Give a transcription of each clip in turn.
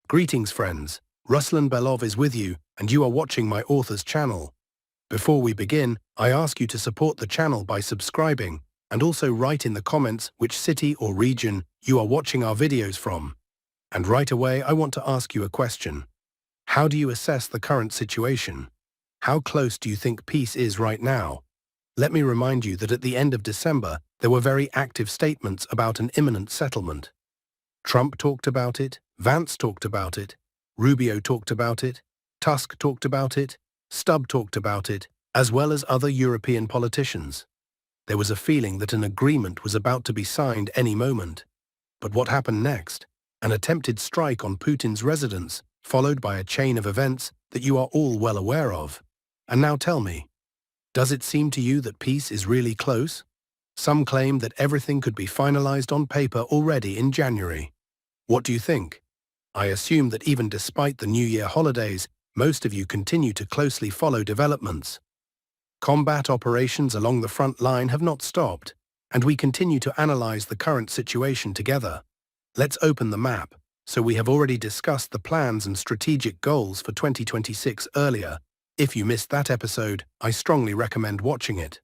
Greetings friends, Ruslan Belov is with you and you are watching my author's channel. Before we begin, I ask you to support the channel by subscribing and also write in the comments which city or region you are watching our videos from. And right away I want to ask you a question. How do you assess the current situation? How close do you think peace is right now? Let me remind you that at the end of December there were very active statements about an imminent settlement. Trump talked about it, Vance talked about it, Rubio talked about it, Tusk talked about it, Stubb talked about it, as well as other European politicians. There was a feeling that an agreement was about to be signed any moment. But what happened next? An attempted strike on Putin's residence, followed by a chain of events that you are all well aware of. And now tell me, does it seem to you that peace is really close? Some claim that everything could be finalized on paper already in January. What do you think? I assume that even despite the New Year holidays, most of you continue to closely follow developments. Combat operations along the front line have not stopped, and we continue to analyze the current situation together. Let's open the map. So we have already discussed the plans and strategic goals for 2026 earlier. If you missed that episode, I strongly recommend watching it.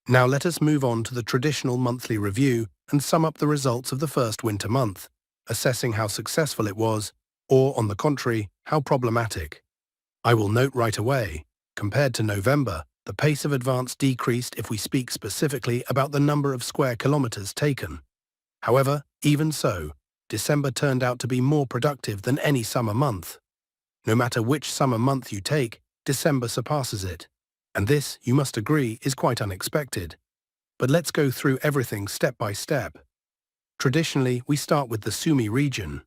Now let us move on to the traditional monthly review and sum up the results of the first winter month, assessing how successful it was, or, on the contrary, how problematic. I will note right away, compared to November, the pace of advance decreased if we speak specifically about the number of square kilometers taken. However, even so, December turned out to be more productive than any summer month. No matter which summer month you take, December surpasses it. And this, you must agree, is quite unexpected. But let's go through everything step by step. Traditionally, we start with the Sumy region.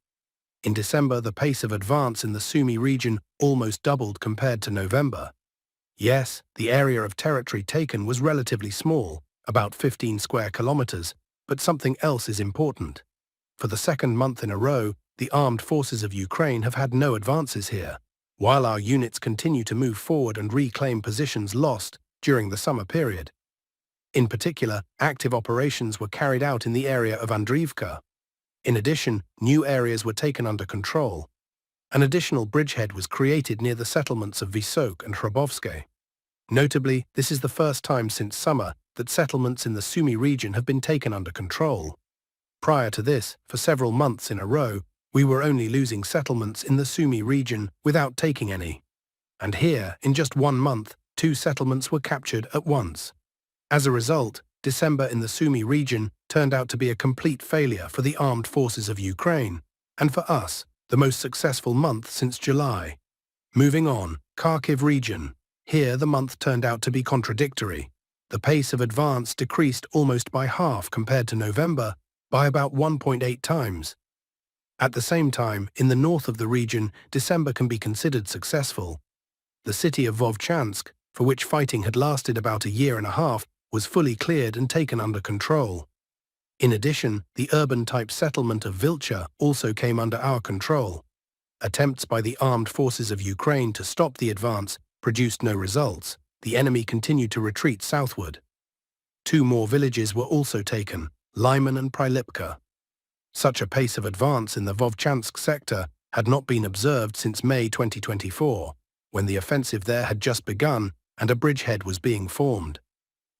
In December, the pace of advance in the Sumy region almost doubled compared to November. Yes, the area of territory taken was relatively small, about 15 square kilometers, but something else is important. For the second month in a row, the armed forces of Ukraine have had no advances here, while our units continue to move forward and reclaim positions lost during the summer period. In particular, active operations were carried out in the area of Andriivka. In addition, new areas were taken under control. An additional bridgehead was created near the settlements of Vysok and Hrabovske. Notably, this is the first time since summer that settlements in the Sumy region have been taken under control. Prior to this, for several months in a row, we were only losing settlements in the Sumy region without taking any. And here, in just 1 month, 2 settlements were captured at once. As a result, December in the Sumy region turned out to be a complete failure for the armed forces of Ukraine, and for us, the most successful month since July. Moving on, Kharkiv region. Here the month turned out to be contradictory. The pace of advance decreased almost by half compared to November, by about 1.8 times. At the same time, in the north of the region, December can be considered successful. The city of Vovchansk, for which fighting had lasted about a year and a half, was fully cleared and taken under control. In addition, the urban-type settlement of Vilcha also came under our control. Attempts by the armed forces of Ukraine to stop the advance produced no results. The enemy continued to retreat southward. 2 more villages were also taken, Lyman and Prilipka. Such a pace of advance in the Vovchansk sector had not been observed since May 2024, when the offensive there had just begun and a bridgehead was being formed.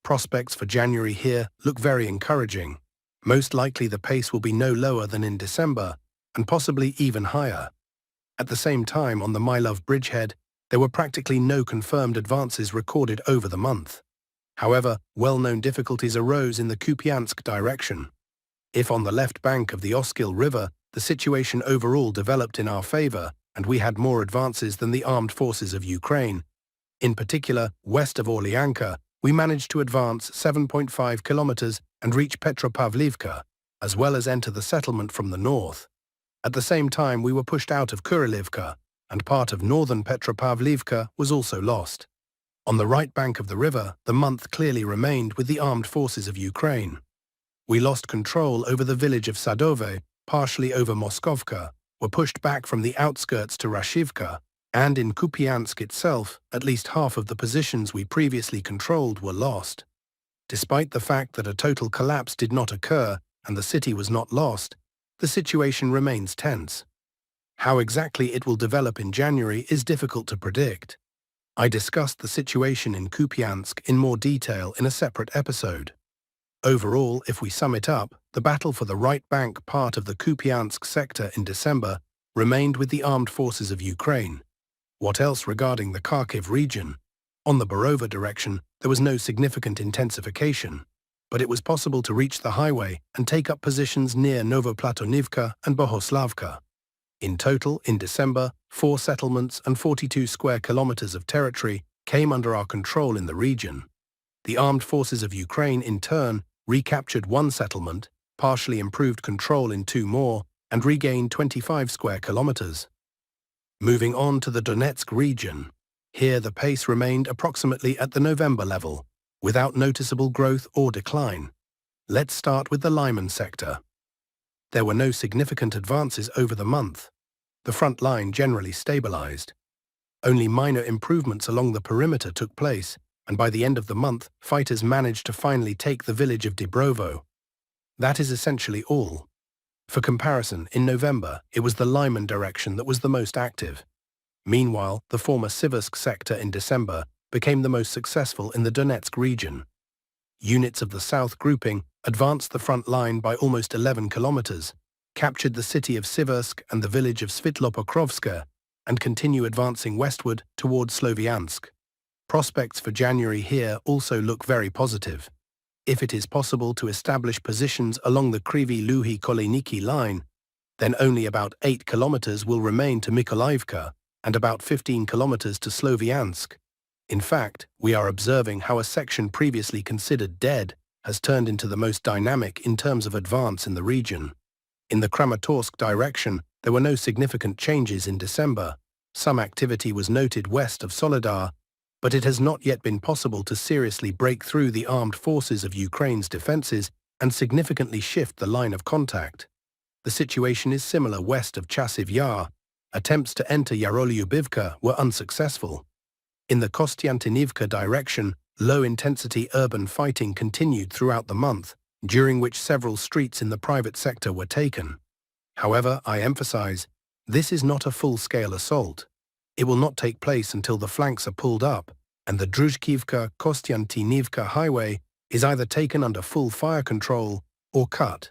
Prospects for January here look very encouraging. Most likely the pace will be no lower than in December, and possibly even higher. At the same time, on the Mylov bridgehead, there were practically no confirmed advances recorded over the month. However, well-known difficulties arose in the Kupyansk direction. If on the left bank of the Oskil River, the situation overall developed in our favor, and we had more advances than the armed forces of Ukraine. In particular, west of Orlyanka, we managed to advance 7.5 kilometers and reach Petropavlivka, as well as enter the settlement from the north. At the same time, we were pushed out of Kurilivka, and part of northern Petropavlivka was also lost. On the right bank of the river, the month clearly remained with the armed forces of Ukraine. We lost control over the village of Sadove, partially over Moskovka, were pushed back from the outskirts to Rashivka, and in Kupyansk itself, at least half of the positions we previously controlled were lost. Despite the fact that a total collapse did not occur and the city was not lost, the situation remains tense. How exactly it will develop in January is difficult to predict. I discussed the situation in Kupyansk in more detail in a separate episode. Overall, if we sum it up, the battle for the right bank part of the Kupyansk sector in December remained with the armed forces of Ukraine. What else regarding the Kharkiv region? On the Borova direction, there was no significant intensification, but it was possible to reach the highway and take up positions near Novoplatonivka and Bohoslavka. In total, in December, 4 settlements and 42 square kilometers of territory came under our control in the region. The armed forces of Ukraine, in turn, recaptured 1 settlement, partially improved control in 2 more, and regained 25 square kilometers. Moving on to the Donetsk region. Here the pace remained approximately at the November level, without noticeable growth or decline. Let's start with the Lyman sector. There were no significant advances over the month. The front line generally stabilized. Only minor improvements along the perimeter took place, and by the end of the month, fighters managed to finally take the village of Dnipropetrovsk. That is essentially all. For comparison, in November, it was the Lyman direction that was the most active. Meanwhile, the former Siversk sector in December became the most successful in the Donetsk region. Units of the South grouping advanced the front line by almost 11 kilometers, captured the city of Siversk and the village of Svitlopokrovska, and continue advancing westward toward Sloviansk. Prospects for January here also look very positive. If it is possible to establish positions along the Kryvyi-Luhy-Koleniki line, then only about 8 kilometers will remain to Mykolaiivka and about 15 kilometers to Sloviansk. In fact, we are observing how a section previously considered dead has turned into the most dynamic in terms of advance in the region. In the Kramatorsk direction, there were no significant changes in December. Some activity was noted west of Soledar, but it has not yet been possible to seriously break through the armed forces of Ukraine's defenses and significantly shift the line of contact. The situation is similar west of Chasiv Yar. Attempts to enter Yarolyubivka were unsuccessful. In the Kostiantynivka direction, low-intensity urban fighting continued throughout the month, during which several streets in the private sector were taken. However, I emphasize, this is not a full-scale assault. It will not take place until the flanks are pulled up, and the Druzhkivka-Kostiantynivka highway is either taken under full fire control or cut.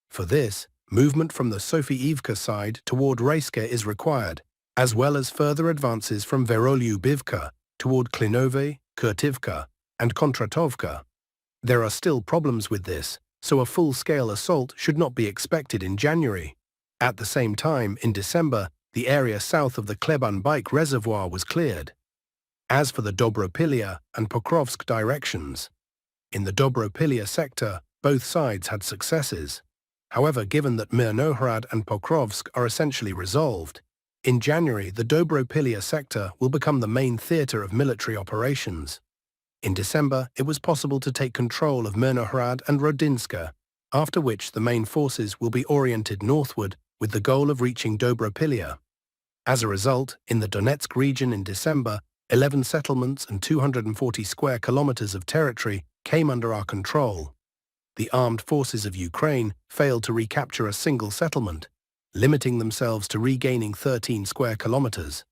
For this, movement from the Sofiivka side toward Rayska is required, as well as further advances from Verolyubivka toward Klinove, Kurtivka, and Kontratovka. There are still problems with this, so a full-scale assault should not be expected in January. At the same time, in December, the area south of the Kleban-Bike reservoir was cleared. As for the Dobropilya and Pokrovsk directions, in the Dobropilya sector, both sides had successes. However, given that Mirnohrad and Pokrovsk are essentially resolved, in January the Dobropilya sector will become the main theater of military operations. In December, it was possible to take control of Mirnohrad and Rodinska, after which the main forces will be oriented northward with the goal of reaching Dobropilya. As a result, in the Donetsk region in December, 11 settlements and 240 square kilometers of territory came under our control. The armed forces of Ukraine failed to recapture a single settlement, limiting themselves to regaining 13 square kilometers.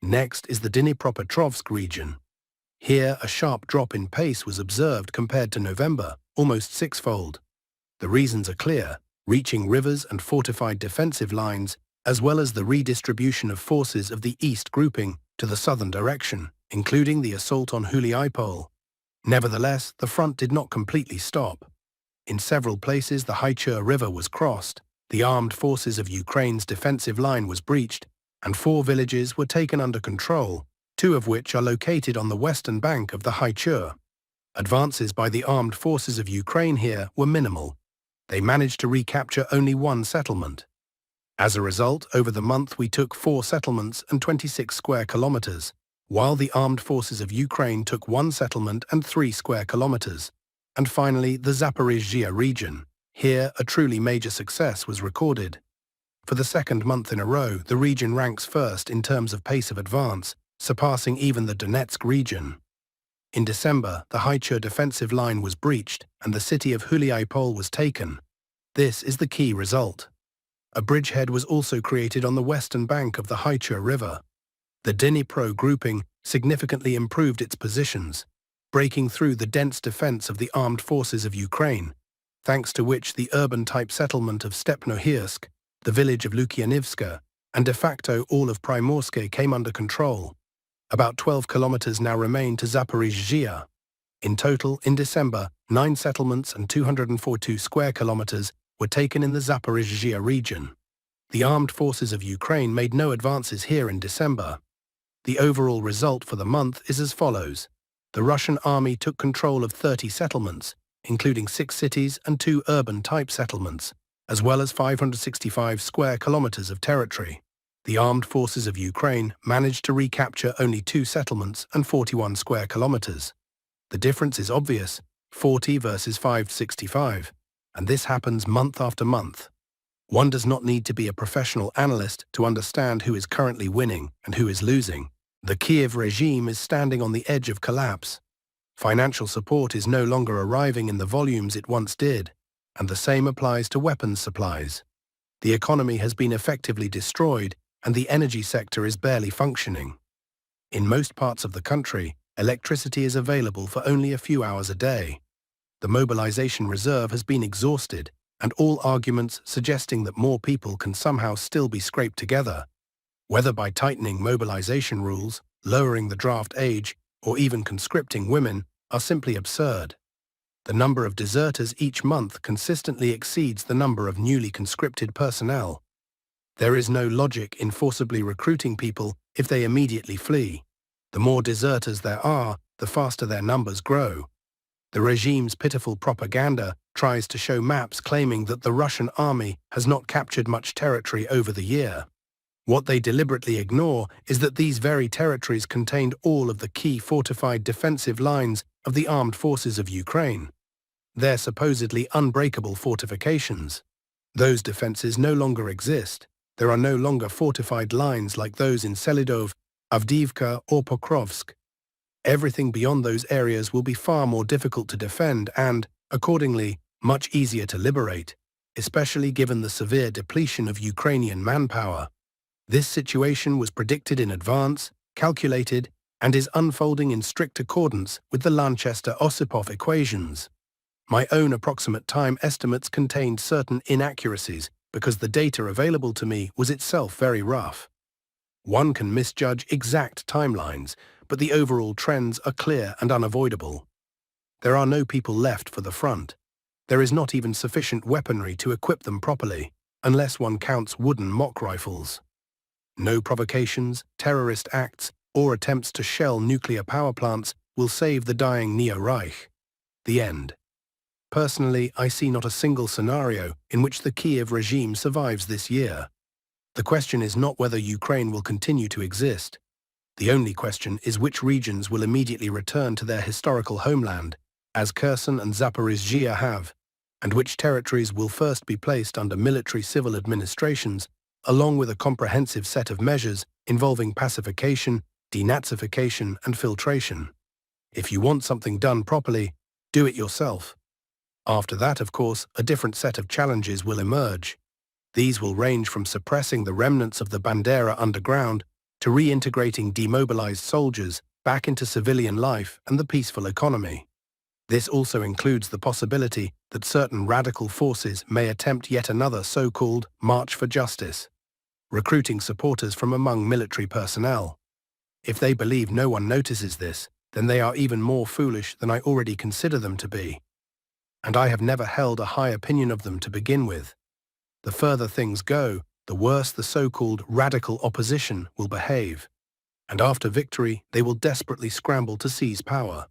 Next is the Dnipropetrovsk region. Here, a sharp drop in pace was observed compared to November, almost 6-fold. The reasons are clear: reaching rivers and fortified defensive lines, as well as the redistribution of forces of the east grouping to the southern direction, including the assault on Huliaipol. Nevertheless, the front did not completely stop. In several places the Haichur River was crossed, the armed forces of Ukraine's defensive line was breached, and 4 villages were taken under control, 2 of which are located on the western bank of the Haichur. Advances by the armed forces of Ukraine here were minimal. They managed to recapture only 1 settlement. As a result, over the month we took 4 settlements and 26 square kilometers, while the armed forces of Ukraine took 1 settlement and 3 square kilometers. And finally, the Zaporizhia region. Here, a truly major success was recorded. For the 2nd month in a row, the region ranks first in terms of pace of advance, surpassing even the Donetsk region. In December, the Haichur defensive line was breached and the city of Huliaipol was taken. This is the key result. A bridgehead was also created on the western bank of the Haicha River. The Dnipro grouping significantly improved its positions, breaking through the dense defense of the armed forces of Ukraine, thanks to which the urban-type settlement of Stepnohirsk, the village of Lukyanivska, and de facto all of Primorske came under control. About 12 kilometers now remain to Zaporizhia. In total, in December, 9 settlements and 242 square kilometers were taken in the Zaporizhia region. The armed forces of Ukraine made no advances here in December. The overall result for the month is as follows. The Russian army took control of 30 settlements, including 6 cities and 2 urban-type settlements, as well as 565 square kilometers of territory. The armed forces of Ukraine managed to recapture only 2 settlements and 41 square kilometers. The difference is obvious, 40 versus 565, and this happens month after month. One does not need to be a professional analyst to understand who is currently winning and who is losing. The Kyiv regime is standing on the edge of collapse. Financial support is no longer arriving in the volumes it once did, and the same applies to weapons supplies. The economy has been effectively destroyed, and the energy sector is barely functioning. In most parts of the country, electricity is available for only a few hours a day. The mobilization reserve has been exhausted, and all arguments suggesting that more people can somehow still be scraped together, whether by tightening mobilization rules, lowering the draft age, or even conscripting women, are simply absurd. The number of deserters each month consistently exceeds the number of newly conscripted personnel. There is no logic in forcibly recruiting people if they immediately flee. The more deserters there are, the faster their numbers grow. The regime's pitiful propaganda tries to show maps claiming that the Russian army has not captured much territory over the year. What they deliberately ignore is that these very territories contained all of the key fortified defensive lines of the armed forces of Ukraine. They're supposedly unbreakable fortifications. Those defenses no longer exist. There are no longer fortified lines like those in Selidov, Avdiivka, or Pokrovsk. Everything beyond those areas will be far more difficult to defend and, accordingly, much easier to liberate, especially given the severe depletion of Ukrainian manpower. This situation was predicted in advance, calculated, and is unfolding in strict accordance with the Lanchester-Osipov equations. My own approximate time estimates contained certain inaccuracies because the data available to me was itself very rough. One can misjudge exact timelines, but the overall trends are clear and unavoidable. There are no people left for the front. There is not even sufficient weaponry to equip them properly, unless one counts wooden mock rifles. No provocations, terrorist acts, or attempts to shell nuclear power plants will save the dying Neo-Reich. The end. Personally, I see not a single scenario in which the Kyiv regime survives this year. The question is not whether Ukraine will continue to exist. The only question is which regions will immediately return to their historical homeland, as Kherson and Zaporizhia have, and which territories will first be placed under military-civil administrations, along with a comprehensive set of measures involving pacification, denazification, and filtration. If you want something done properly, do it yourself. After that, of course, a different set of challenges will emerge. These will range from suppressing the remnants of the Bandera underground to reintegrating demobilized soldiers back into civilian life and the peaceful economy. This also includes the possibility that certain radical forces may attempt yet another so-called March for Justice, recruiting supporters from among military personnel. If they believe no one notices this, then they are even more foolish than I already consider them to be. And I have never held a high opinion of them to begin with. The further things go, the worse the so-called radical opposition will behave. And after victory, they will desperately scramble to seize power.